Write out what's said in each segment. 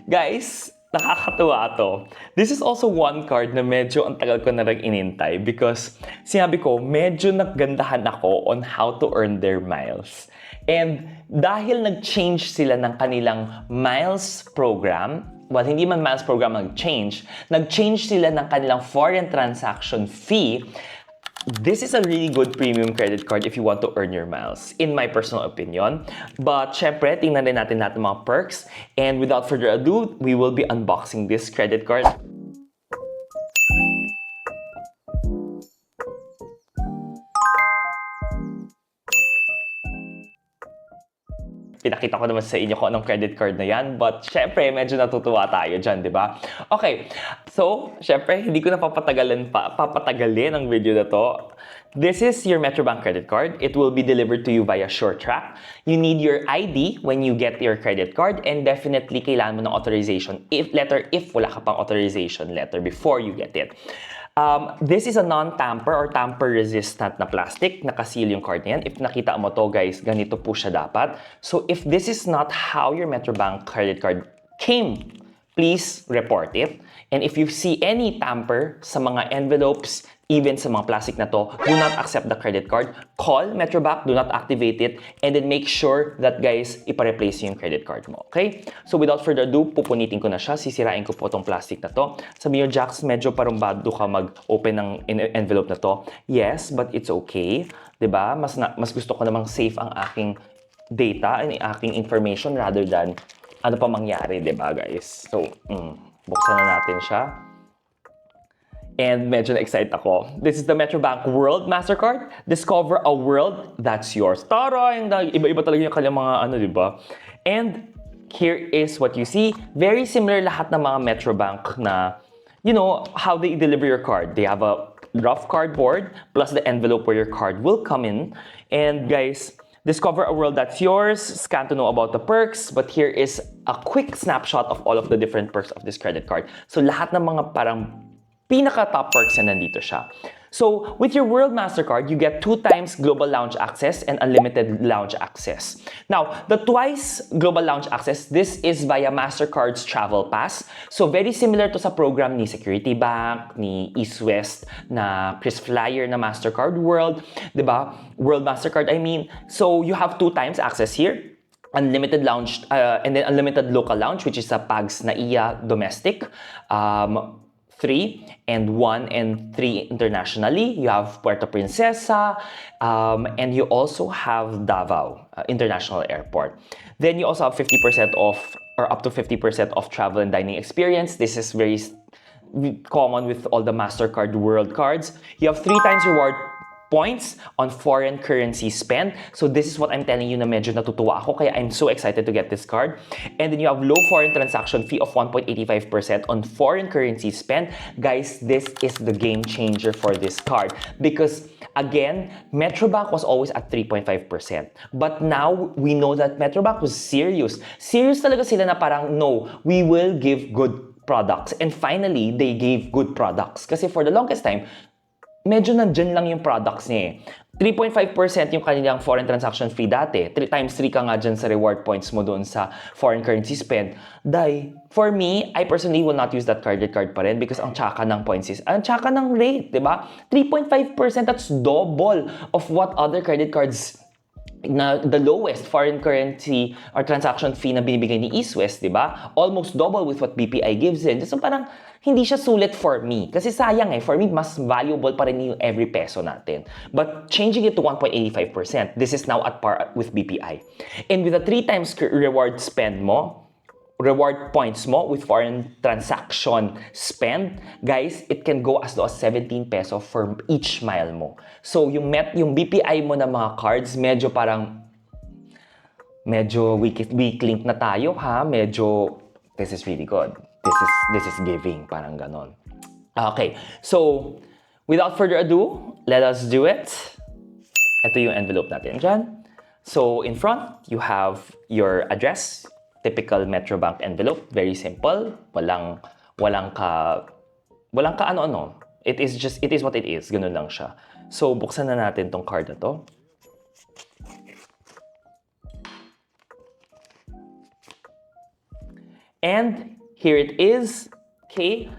Guys, nakakatuwa to. This is also one card na medyo ang tagal ko na rin inintay because sinabi ko, medyo naggandahan ako on how to earn their miles. And dahil nag-change sila ng kanilang miles program, well, hindi man miles program nag-change sila ng kanilang foreign transaction fee. This is a really good premium credit card if you want to earn your miles, in my personal opinion. But syempre, tingnan din natin lahat ng mga perks. And without further ado, we will be unboxing this credit card. Pinakita ko naman sa inyo kung anong credit card na yan. But, syempre, medyo natutuwa tayo dyan, di ba? Okay, so, syempre, hindi ko na papatagalin ang video na to. This is your Metrobank credit card. It will be delivered to you via SureTrack. You need your ID when you get your credit card, and definitely, kailangan mo ng authorization letter if wala ka pang authorization letter before you get it. This is a non-tamper or tamper-resistant na plastic. Nakaseal yung card na yan. If nakita mo to, guys, ganito po siya dapat. So, if this is not how your Metrobank credit card came, please report it. And if you see any tamper sa mga envelopes, even sa mga plastic na to, do not accept the credit card. Call Metrobank, do not activate it, and then make sure that, guys, ipa-replace yung credit card mo, okay? So without further ado, pupunitin ko na siya, sisirain ko po tong plastic na to. Sabi nyo, Jax, medyo parumbado ka mag-open ng envelope na to. Yes, but it's okay. 'Di ba? Mas gusto ko namang safe ang aking data and aking information rather than ano pa mangyari, 'di ba, guys? So, buksan na natin siya. And medyo na-excite ako. This is the Metrobank World Mastercard. Discover a world that's yours. Taray! Iba-iba talaga yung kanyang mga ano, di ba? And here is what you see. Very similar lahat ng mga Metrobank na, you know, how they deliver your card. They have a rough cardboard plus the envelope where your card will come in. And guys, discover a world that's yours. Scan to know about the perks. But here is a quick snapshot of all of the different perks of this credit card. So lahat ng mga parang pinaka-top perks na nandito siya. So, with your World Mastercard, you get 2 times global lounge access and unlimited lounge access. Now, the twice global lounge access, this is via Mastercard's Travel Pass. So, very similar to sa program ni Security Bank, ni East West, na KrisFlyer na Mastercard World, di ba? World Mastercard, I mean. So, you have 2 times access here. Unlimited lounge, and then unlimited local lounge, which is sa PAGS NAIA domestic. 3 and 1 and 3 internationally. You have Puerto Princesa, and you also have Davao International Airport. Then you also have 50% off or up to 50% off travel and dining experience. This is very common with all the Mastercard World cards. You have 3 times reward points on foreign currency spend. So this is what I'm telling you na medyo natutuwa ako kaya I'm so excited to get this card. And then you have low foreign transaction fee of 1.85% on foreign currency spend. Guys, this is the game changer for this card because again, Metrobank was always at 3.5%. But now we know that Metrobank was serious. Serious talaga sila na parang no, we will give good products. And finally, they gave good products. Kasi for the longest time, medyo nandyan lang yung products niya eh. 3.5% yung kanilang foreign transaction fee dati. 3 times 3 ka nga dyan sa reward points mo doon sa foreign currency spend. For me, I personally will not use that credit card pa rin because ang tsaka ng points is, ang tsaka ng rate, di ba? 3.5%, that's double of what other credit cards na the lowest foreign currency or transaction fee na binibigay ni East West, di ba? Almost double with what BPI gives in. So parang hindi siya sulit for me. Kasi sayang eh, for me, mas valuable pa rin yung every peso natin. But changing it to 1.85%, this is now at par with BPI. And with the 3 times reward spend mo, reward points mo with foreign transaction spend, guys, it can go as low as 17 peso for each mile mo. So, yung BPI mo na mga cards, medyo weak link na tayo, ha? Medyo, this is really good. This is giving, parang ganon. Okay, so, without further ado, let us do it. Ito yung envelope natin dyan. So, in front, you have your address, typical Metrobank envelope, very simple. Walang ka ano-ano. It is what it is. Ganun lang siya. So, buksan na natin tong card na to. And here it is. Okay?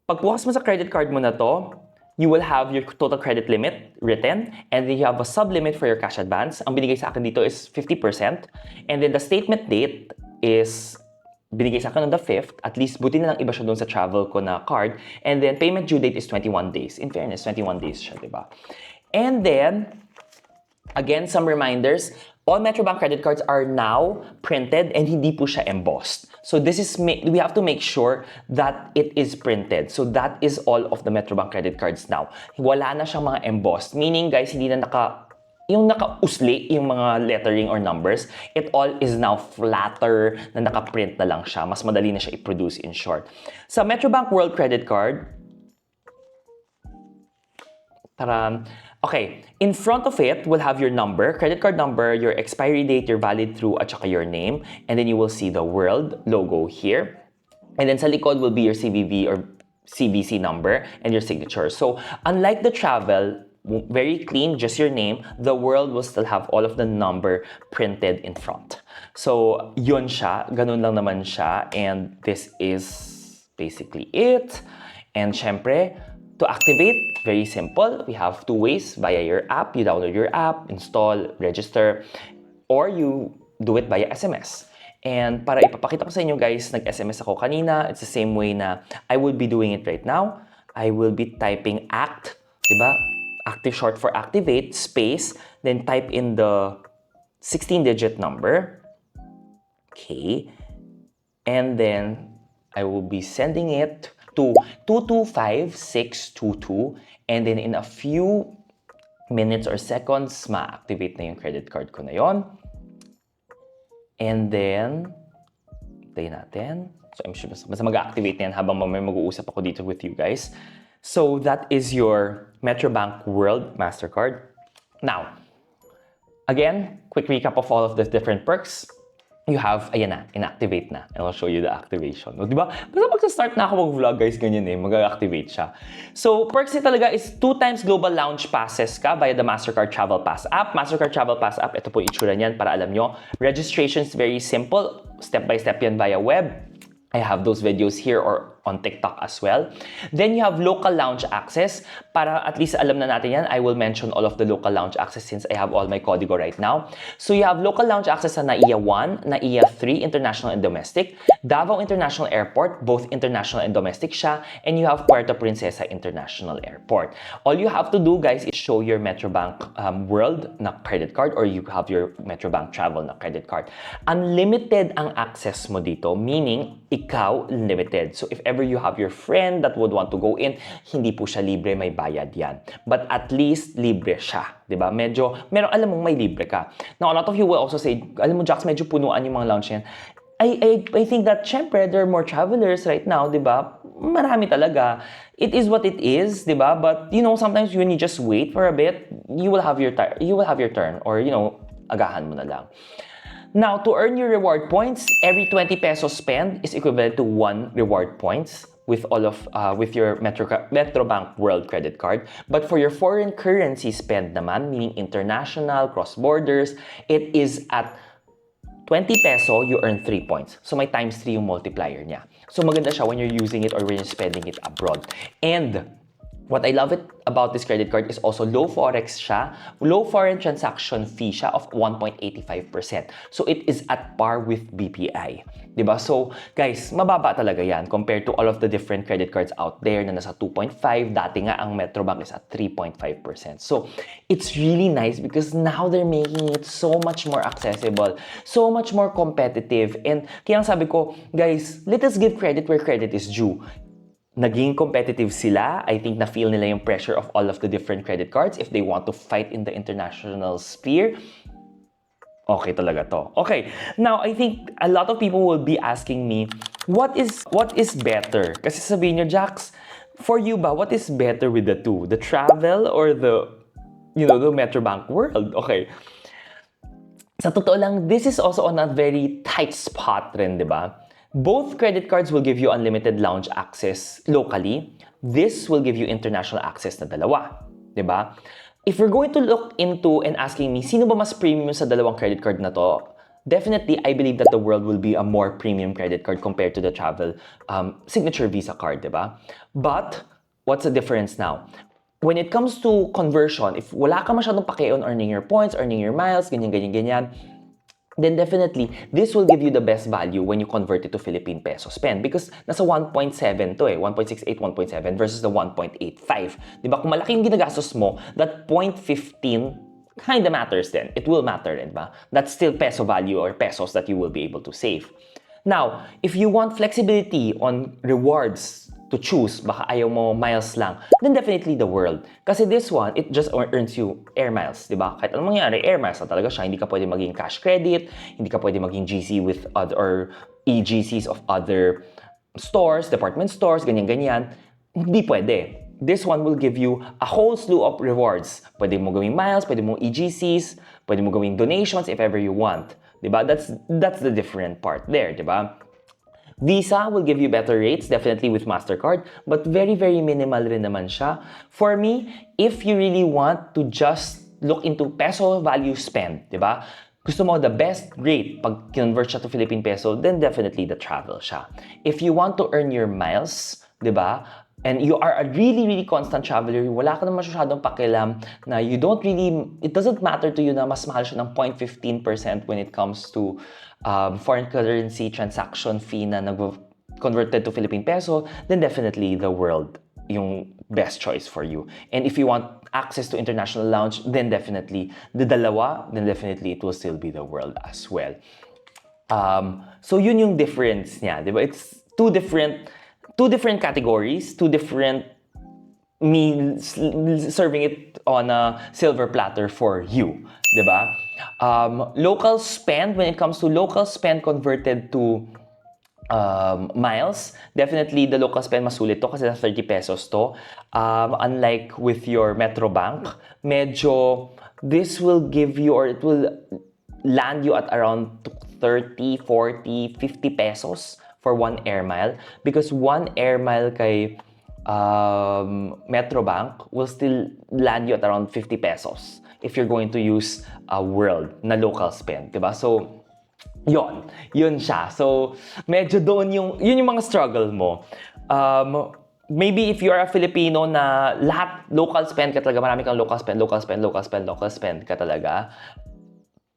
Pagbukas mo sa credit card mo na to, you will have your total credit limit written, and then you have a sub-limit for your cash advance. Ang binigay sa akin dito is 50%. And then the statement date is binigay sa akin on the 5th. At least, buti na lang iba siya doon sa travel ko na card. And then, payment due date is 21 days. In fairness, 21 days siya, di ba? And then, again, some reminders. All Metrobank credit cards are now printed and hindi po siya embossed. So this is, we have to make sure that it is printed. So that is all of the Metrobank credit cards now. Wala na siyang mga embossed. Meaning, guys, hindi na yung naka-usli, yung mga lettering or numbers, it all is now flatter na naka-print na lang siya. Mas madali na siya i-produce, in short. Sa Metrobank World Credit Card, okay, in front of it, we'll have your number, credit card number, your expiry date, your valid through, at saka your name. And then you will see the World logo here. And then sa likod will be your CVV or CVC number and your signature. So, unlike the travel, very clean, just your name, the World will still have all of the number printed in front. So, yun siya. Ganun lang naman siya. And this is basically it. And syempre, to activate, very simple. We have two ways via your app. You download your app, install, register, or you do it via SMS. And para ipapakita ko sa inyo guys, nag-SMS ako kanina. It's the same way na I will be doing it right now. I will be typing ACT, diba? Active short for activate, space, then type in the 16-digit number. Okay. And then I will be sending it to 225622, and then in a few minutes or seconds, ma-activate na yung credit card ko na yon. And then, tayo natin. So, I'm sure basta mag-activate na yan habang may mag-uusap ako dito with you guys. So, that is your Metrobank World MasterCard. Now, again, quick recap of all of the different perks. You have, ayan na, inactivate na. And I'll show you the activation. O, diba? Basta magsa-start na ako mag-vlog, guys, ganyan mag-activate siya. So, perks niya talaga is 2 times global lounge passes ka via the Mastercard Travel Pass app. Mastercard Travel Pass app, ito po yung itsura niyan para alam nyo. Registration is very simple. Step-by-step yan via web. I have those videos here or on TikTok as well. Then you have local lounge access. Para at least alam na natin yan, I will mention all of the local lounge access since I have all my código right now. So you have local lounge access sa NAIA 1, NAIA 3, International and Domestic, Davao International Airport, both international and domestic siya, and you have Puerto Princesa International Airport. All you have to do, guys, is show your Metrobank World na credit card or you have your Metrobank Travel na credit card. Unlimited ang access mo dito, meaning ikaw limited. So if ever you have your friend that would want to go in, hindi po siya libre, may bayad yan. But at least libre siya, 'di ba? Medyo alam mong may libre ka. Now a lot of you will also say, alam mo Jax, medyo punuan yung mga lounge yan. I think that syempre there are more travelers right now, 'di ba? Marami talaga. It is what it is, 'di ba? But sometimes when you just wait for a bit, you will have your turn or agahan mo na lang. Now, to earn your reward points, every 20 pesos spend is equivalent to 1 reward points with all of with your Metrobank World credit card. But for your foreign currency spend naman, meaning international, cross borders, it is at 20 peso, you earn 3 points. So may times 3 yung multiplier niya. So maganda siya when you're using it or when you're spending it abroad. And what I love it about this credit card is also low forex siya, low foreign transaction fee siya of 1.85%. So it is at par with BPI. Diba? So guys, mababa talaga yan compared to all of the different credit cards out there na nasa 2.5. Dati nga ang Metrobank is at 3.5%. So it's really nice because now they're making it so much more accessible, so much more competitive. And kaya sabi ko, guys, let us give credit where credit is due. Naging competitive sila. I think na-feel nila yung pressure of all of the different credit cards if they want to fight in the international sphere. Okay talaga to. Okay, now I think a lot of people will be asking me, what is better? Kasi sabihin nyo, Jax, for you ba, what is better with the two? The travel or the Metrobank World? Okay. Sa totoo lang, this is also on a very tight spot rin, di ba? Both credit cards will give you unlimited lounge access locally. This will give you international access na dalawa. Diba? If you're going to look into and asking me, sino ba mas premium sa dalawang credit card na to? definitely, I believe that the World will be a more premium credit card compared to the travel signature Visa card, diba? But, what's the difference now? When it comes to conversion, if wala ka masyadong pake on earning your points, earning your miles, ganyan, then definitely, this will give you the best value when you convert it to Philippine peso spend because nasa 1.7 to 1.68, 1.7 versus the 1.85. Diba? Kung malaki yung ginagastos mo, that 0.15 kinda matters then. It will matter, diba? That's still peso value or pesos that you will be able to save. Now, if you want flexibility on rewards to choose, baka ayaw mo miles lang, then definitely the World. Kasi this one, it just earns you air miles, di ba? Kahit anong mangyari, air miles na talaga siya. Hindi ka pwede maging cash credit, hindi ka pwede maging GC with other, or EGCs of other stores, department stores, ganyan-ganyan. Hindi pwede. This one will give you a whole slew of rewards. Pwede mo gawing miles, pwede mo EGCs, pwede mo gawing donations if ever you want. Diba? That's the different part there, diba? Visa will give you better rates, definitely with MasterCard, but very, very minimal rin naman siya. For me, if you really want to just look into peso value spend, diba? Gusto mo the best rate pag convert siya to Philippine peso, then definitely the travel siya. If you want to earn your miles, diba? And you are a really, really constant traveler, wala ka naman masyadong pakialam na you don't really, it doesn't matter to you na mas mahal siya ng 0.15% when it comes to foreign currency transaction fee na converted to Philippine peso, then definitely the World yung best choice for you. And if you want access to international lounge, then definitely the dalawa, then definitely it will still be the World as well. So yun yung difference niya, di ba? It's two different categories, two different meals, serving it on a silver platter for you, diba? Local spend, when it comes to local spend converted to miles, definitely the local spend masulit to kasi 30 pesos to. Unlike with your Metrobank, medyo this will give you, or it will land you at around 30, 40, 50 pesos for 1 air mile, because 1 air mile kay Metrobank will still land you at around 50 pesos if you're going to use a World na local spend, diba? So, yun siya. So, medyo doon yun yung mga struggle mo. Maybe if you're a Filipino na lahat local spend ka talaga, marami kang local spend ka talaga,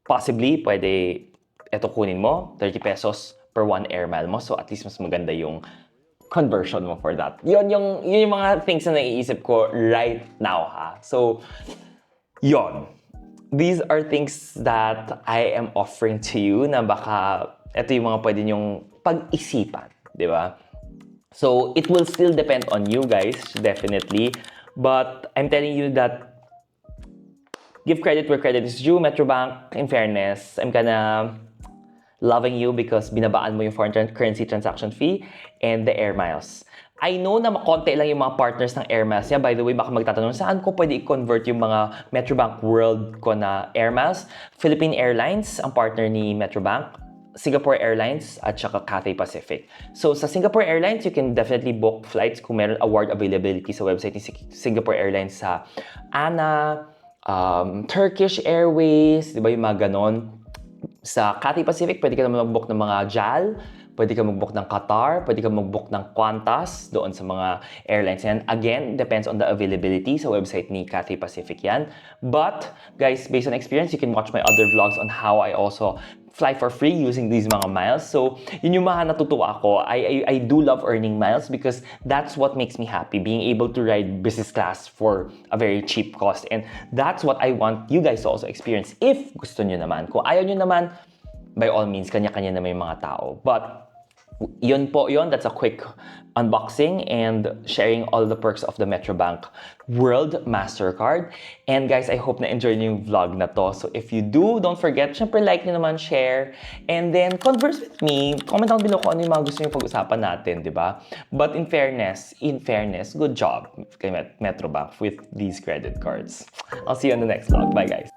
possibly, pwede eto kunin mo, 30 pesos per 1 air mile mo. So, at least mas maganda yung conversion mo for that. Yun yung mga things na naiisip ko right now, ha? So, yun. These are things that I am offering to you na baka ito yung mga pwede nyong pag-isipan, di ba? So, it will still depend on you guys, definitely. But I'm telling you that give credit where credit is due. Metrobank, in fairness, I'm kinda loving you because binabaan mo yung foreign currency transaction fee and the air miles. I know na makonti lang yung mga partners ng air miles niya. By the way, baka magtatanong, saan ko pwede i-convert yung mga Metrobank World ko na air miles? Philippine Airlines, ang partner ni Metrobank. Singapore Airlines at saka Cathay Pacific. So sa Singapore Airlines, you can definitely book flights kung meron award availability sa website ni Singapore Airlines sa ANA, Turkish Airways, di ba yung mga ganon. Sa Cathay Pacific, pwede ka naman mag-book ng mga JAL, pwede ka mag-book ng Qatar, pwede ka mag-book ng Qantas doon sa mga airlines yan. Again, depends on the availability sa website ni Cathay Pacific yan. But, guys, based on experience, you can watch my other vlogs on how I also fly for free using these mga miles. So, yun yung mga natutuwa ako. I do love earning miles because that's what makes me happy, being able to ride business class for a very cheap cost. And that's what I want you guys to also experience if gusto nyo naman. Kung ayaw nyo naman, by all means, kanya-kanya naman yung mga tao. But, yun po yun. That's a quick unboxing and sharing all the perks of the Metrobank World MasterCard. And guys, I hope na-enjoy niyo yung vlog na to. So if you do, don't forget, syempre like nyo naman, share, and then converse with me. Comment down below kung ano yung mga gusto nyo pag-usapan natin, di ba? But in fairness, good job kay Metrobank with these credit cards. I'll see you on the next vlog. Bye guys!